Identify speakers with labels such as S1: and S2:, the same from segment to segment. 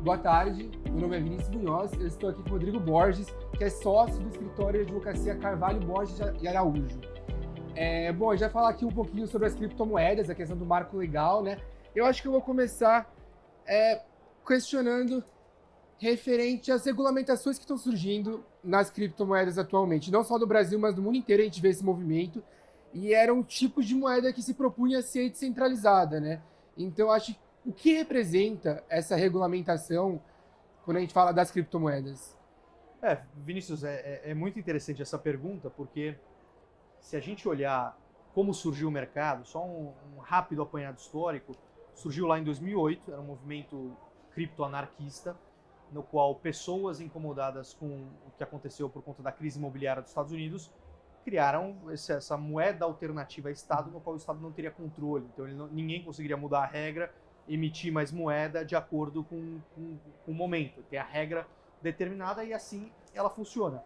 S1: Boa tarde, meu nome é Vinícius Munhoz, eu estou aqui com o Rodrigo Borges, que é sócio do escritório de advocacia Carvalho, Borges e Araújo. Bom, a gente vai falar aqui um pouquinho sobre as criptomoedas, a questão do marco legal, né? Eu acho que eu vou começar questionando referente às regulamentações que estão surgindo nas criptomoedas atualmente. Não só do Brasil, mas do mundo inteiro a gente vê esse movimento. E era um tipo de moeda que se propunha ser descentralizada, né? Então, eu acho que o que representa essa regulamentação quando a gente fala das criptomoedas?
S2: Vinícius, é muito interessante essa pergunta, porque se a gente olhar como surgiu o mercado, só um rápido apanhado histórico, surgiu lá em 2008, era um movimento criptoanarquista, no qual pessoas incomodadas com o que aconteceu por conta da crise imobiliária dos Estados Unidos criaram essa moeda alternativa a Estado, no qual o Estado não teria controle. Então ninguém conseguiria mudar a regra, emitir mais moeda de acordo com o momento. Tem a regra determinada e assim ela funciona.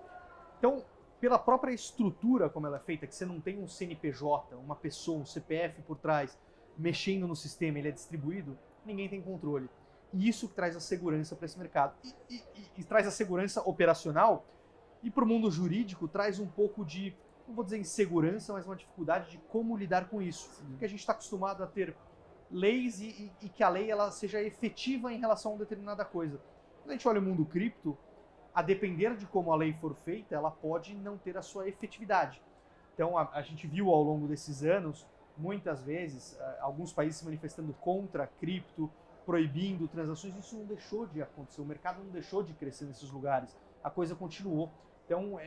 S2: Então, pela própria estrutura como ela é feita, que você não tem um CNPJ, uma pessoa, um CPF por trás, mexendo no sistema, ele é distribuído, ninguém tem controle. E isso que traz a segurança para esse mercado. E traz a segurança operacional, e para o mundo jurídico traz um pouco de, não vou dizer insegurança, mas uma dificuldade de como lidar com isso. Porque a gente está acostumado a ter leis e que a lei ela seja efetiva em relação a uma determinada coisa. Quando a gente olha o mundo cripto, a depender de como a lei for feita, ela pode não ter a sua efetividade. Então, a gente viu ao longo desses anos, muitas vezes, alguns países se manifestando contra a cripto, proibindo transações. Isso não deixou de acontecer, o mercado não deixou de crescer nesses lugares, a coisa continuou. Então,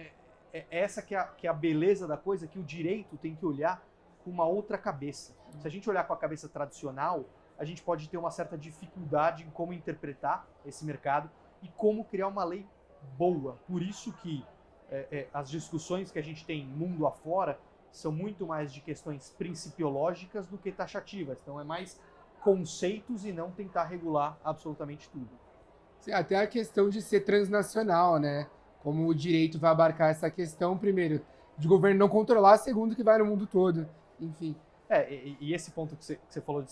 S2: essa que é a beleza da coisa, que o direito tem que olhar com uma outra cabeça. Se a gente olhar com a cabeça tradicional, a gente pode ter uma certa dificuldade em como interpretar esse mercado e como criar uma lei boa. Por isso que as discussões que a gente tem mundo afora são muito mais de questões principiológicas do que taxativas. Então é mais conceitos e não tentar regular absolutamente tudo.
S1: Sim, até a questão de ser transnacional, né? Como o direito vai abarcar essa questão, primeiro, de governo não controlar, segundo, que vai no mundo todo. Enfim.
S2: E esse ponto que você falou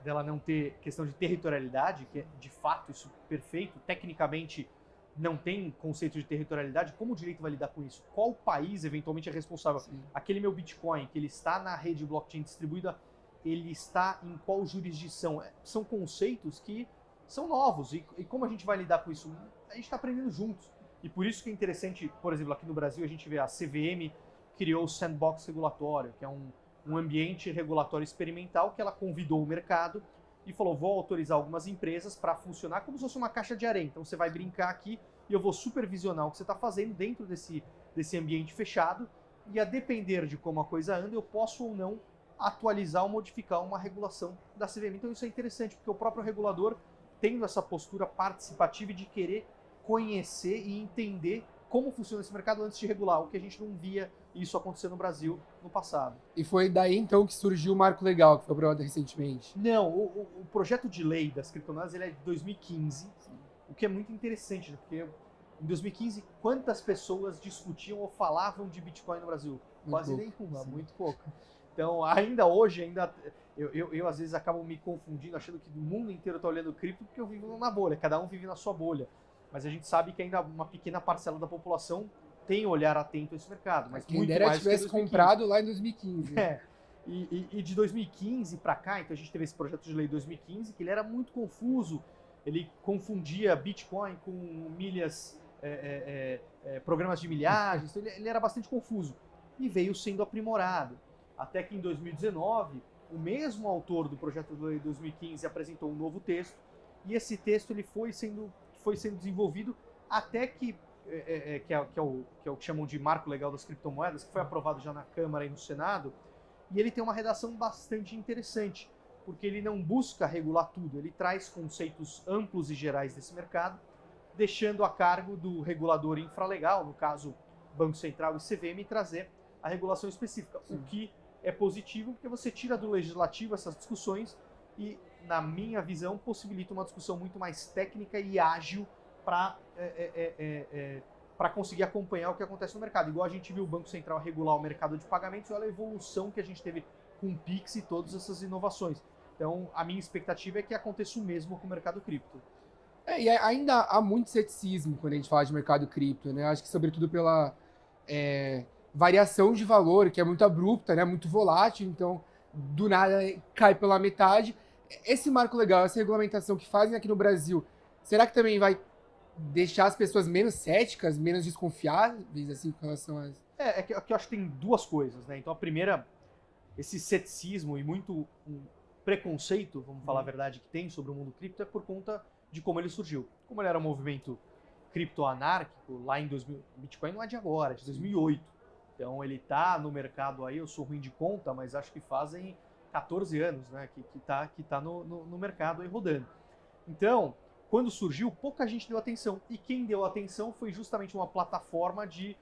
S2: dela não ter questão de territorialidade, que é de fato isso perfeito, tecnicamente não tem conceito de territorialidade, como o direito vai lidar com isso? Qual país eventualmente é responsável? Sim. Aquele meu Bitcoin, que ele está na rede blockchain distribuída, ele está em qual jurisdição? São conceitos que são novos, e como a gente vai lidar com isso? A gente está aprendendo juntos. E por isso que é interessante, por exemplo, aqui no Brasil a gente vê a CVM criou o Sandbox regulatório, que é um ambiente regulatório experimental que ela convidou o mercado e falou, vou autorizar algumas empresas para funcionar como se fosse uma caixa de areia. Então você vai brincar aqui e eu vou supervisionar o que você está fazendo dentro desse ambiente fechado, e a depender de como a coisa anda, eu posso ou não atualizar ou modificar uma regulação da CVM. Então isso é interessante, porque o próprio regulador, tendo essa postura participativa de querer conhecer e entender como funciona esse mercado antes de regular, o que a gente não via isso acontecer no Brasil no passado.
S1: E foi daí, então, que surgiu o Marco Legal, que foi aprovado recentemente?
S2: Não, o projeto de lei das criptomoedas ele é de 2015, o que é muito interessante, né? Porque em 2015, quantas pessoas discutiam ou falavam de Bitcoin no Brasil? Quase nenhuma, muito pouco. Então, ainda hoje, eu às vezes acabo me confundindo, achando que o mundo inteiro está olhando cripto porque eu vivo na bolha, cada um vive na sua bolha. Mas a gente sabe que ainda uma pequena parcela da população tem olhar atento a esse mercado. Mas
S1: quem
S2: muito
S1: dera
S2: mais
S1: tivesse comprado lá em 2015.
S2: E de 2015 para cá, então a gente teve esse projeto de lei de 2015, que ele era muito confuso. Ele confundia Bitcoin com milhas, programas de milhagens, então ele era bastante confuso. E veio sendo aprimorado. Até que em 2019, o mesmo autor do projeto de lei de 2015 apresentou um novo texto, e esse texto ele foi sendo desenvolvido até que é o que chamam de marco legal das criptomoedas, que foi aprovado já na Câmara e no Senado, e ele tem uma redação bastante interessante, porque ele não busca regular tudo, ele traz conceitos amplos e gerais desse mercado, deixando a cargo do regulador infralegal, no caso Banco Central e CVM, trazer a regulação específica, o que é positivo, porque você tira do legislativo essas discussões e, na minha visão, possibilita uma discussão muito mais técnica e ágil para conseguir acompanhar o que acontece no mercado. Igual a gente viu o Banco Central regular o mercado de pagamentos, olha a evolução que a gente teve com o Pix e todas essas inovações. Então, a minha expectativa é que aconteça o mesmo com o mercado cripto.
S1: E ainda há muito ceticismo quando a gente fala de mercado cripto, né? Acho que sobretudo pela variação de valor, que é muito abrupta, né? Muito volátil, então do nada cai pela metade. Esse marco legal, essa regulamentação que fazem aqui no Brasil, será que também vai deixar as pessoas menos céticas, menos desconfiáveis, assim, com relação a...
S2: É que eu acho que tem duas coisas, né? Então a primeira, esse ceticismo e muito preconceito, vamos falar a verdade, que tem sobre o mundo cripto é por conta de como ele surgiu. Como ele era um movimento criptoanárquico lá em 2000, Bitcoin não é de agora, é de 2008. Então ele tá no mercado aí, eu sou ruim de conta, mas acho que fazem 14 anos, né, que tá no mercado aí rodando. Então, quando surgiu, pouca gente deu atenção. E quem deu atenção foi justamente uma plataforma que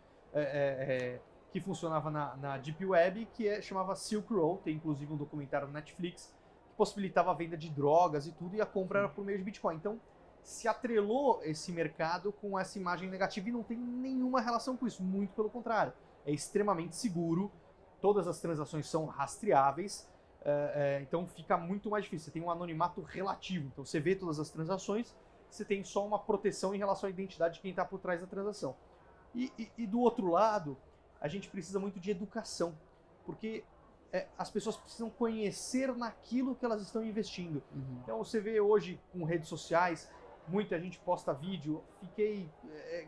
S2: funcionava na Deep Web, chamava Silk Road, tem inclusive um documentário no Netflix, que possibilitava a venda de drogas e tudo, e a compra era por meio de Bitcoin. Então, se atrelou esse mercado com essa imagem negativa e não tem nenhuma relação com isso, muito pelo contrário. É extremamente seguro, todas as transações são rastreáveis, então fica muito mais difícil. Você tem um anonimato relativo, então você vê todas as transações, você tem só uma proteção em relação à identidade de quem está por trás da transação. E do outro lado, a gente precisa muito de educação, porque as pessoas precisam conhecer naquilo que elas estão investindo.
S1: Uhum.
S2: Então você vê hoje com redes sociais, muita gente posta vídeo,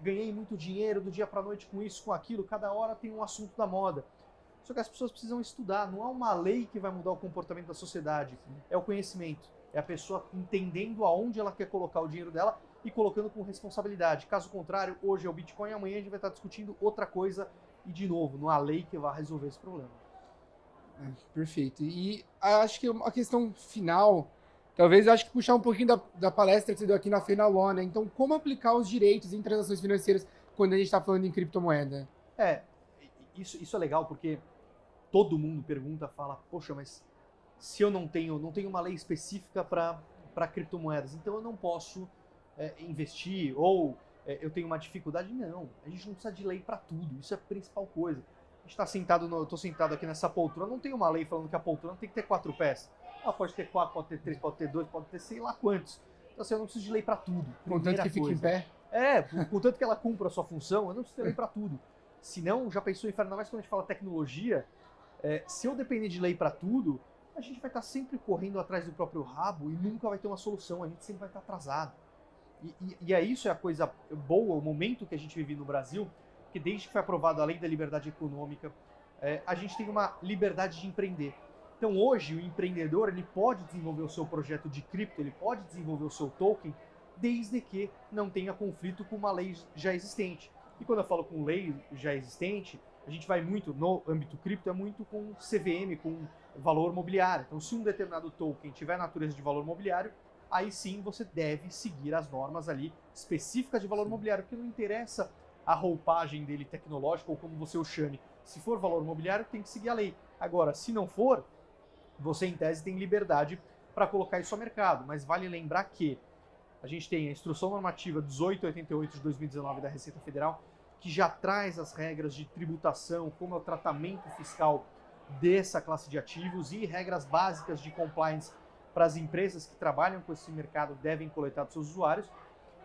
S2: ganhei muito dinheiro do dia para noite com isso, com aquilo, cada hora tem um assunto da moda. Só que as pessoas precisam estudar, não há uma lei que vai mudar o comportamento da sociedade, é o conhecimento, é a pessoa entendendo aonde ela quer colocar o dinheiro dela e colocando com responsabilidade. Caso contrário, hoje é o Bitcoin, amanhã a gente vai estar discutindo outra coisa e, de novo, não há lei que vai resolver esse problema.
S1: Perfeito. E acho que a questão final, talvez acho que puxar um pouquinho da palestra que você deu aqui na Fenaló, né? Então, como aplicar os direitos em transações financeiras quando a gente está falando em criptomoeda?
S2: Isso é legal porque todo mundo pergunta, fala, poxa, mas se eu não tenho uma lei específica para criptomoedas, então eu não posso investir, ou eu tenho uma dificuldade. Não, a gente não precisa de lei para tudo, isso é a principal coisa. A gente está sentado, eu estou sentado aqui nessa poltrona, não tem uma lei falando que a poltrona tem que ter 4 pés. Ela pode ter 4, pode ter 3, pode ter 2, pode ter sei lá quantos. Então assim, eu não preciso de lei para tudo.
S1: Contanto que fique em pé.
S2: Contanto que ela cumpra a sua função, eu não preciso de lei para tudo. Se não, já pensou em inferno, ainda mais quando a gente fala tecnologia, se eu depender de lei para tudo, a gente vai estar sempre correndo atrás do próprio rabo e nunca vai ter uma solução, a gente sempre vai estar atrasado. Isso é a coisa boa, o momento que a gente vive no Brasil, que desde que foi aprovada a Lei da Liberdade Econômica, a gente tem uma liberdade de empreender. Então hoje o empreendedor ele pode desenvolver o seu projeto de cripto, ele pode desenvolver o seu token, desde que não tenha conflito com uma lei já existente. E quando eu falo com lei já existente, a gente vai muito, no âmbito cripto, é muito com CVM, com valor mobiliário. Então se um determinado token tiver natureza de valor mobiliário, aí sim você deve seguir as normas ali específicas de valor mobiliário, porque não interessa a roupagem dele tecnológica ou como você o chame. Se for valor mobiliário, tem que seguir a lei. Agora, se não for, você em tese tem liberdade para colocar isso ao mercado. Mas vale lembrar que a gente tem a Instrução Normativa 1888 de 2019 da Receita Federal, que já traz as regras de tributação, como é o tratamento fiscal dessa classe de ativos e regras básicas de compliance para as empresas que trabalham com esse mercado devem coletar dos seus usuários.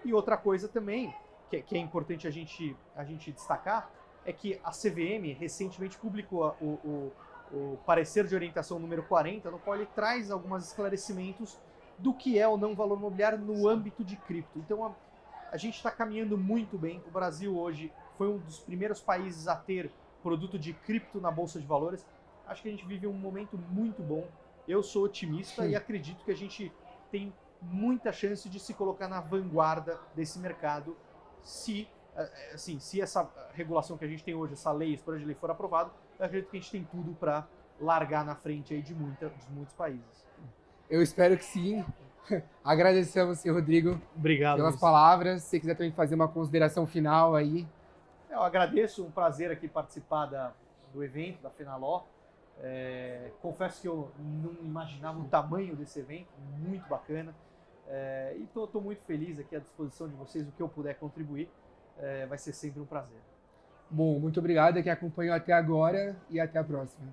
S2: E outra coisa também, que é importante a gente destacar, é que a CVM recentemente publicou o parecer de orientação número 40, no qual ele traz alguns esclarecimentos do que é o não valor mobiliário no âmbito de cripto. Então a gente está caminhando muito bem. O Brasil hoje foi um dos primeiros países a ter produto de cripto na Bolsa de Valores. Acho que a gente vive um momento muito bom. Eu sou otimista e acredito que a gente tem muita chance de se colocar na vanguarda desse mercado se essa regulação que a gente tem hoje, essa lei, esse projeto de lei for aprovado. Eu acredito que a gente tem tudo para largar na frente aí de muitos países.
S1: Eu espero que sim. Agradecemos, senhor Rodrigo,
S2: obrigado
S1: pelas palavras. Se você quiser também fazer uma consideração final aí.
S2: Eu agradeço, um prazer aqui participar do evento, da Fenaló. Confesso que eu não imaginava o tamanho desse evento, muito bacana. E estou muito feliz aqui à disposição de vocês, o que eu puder contribuir. Vai ser sempre um prazer.
S1: Bom, muito obrigado a quem acompanhou até agora e até a próxima.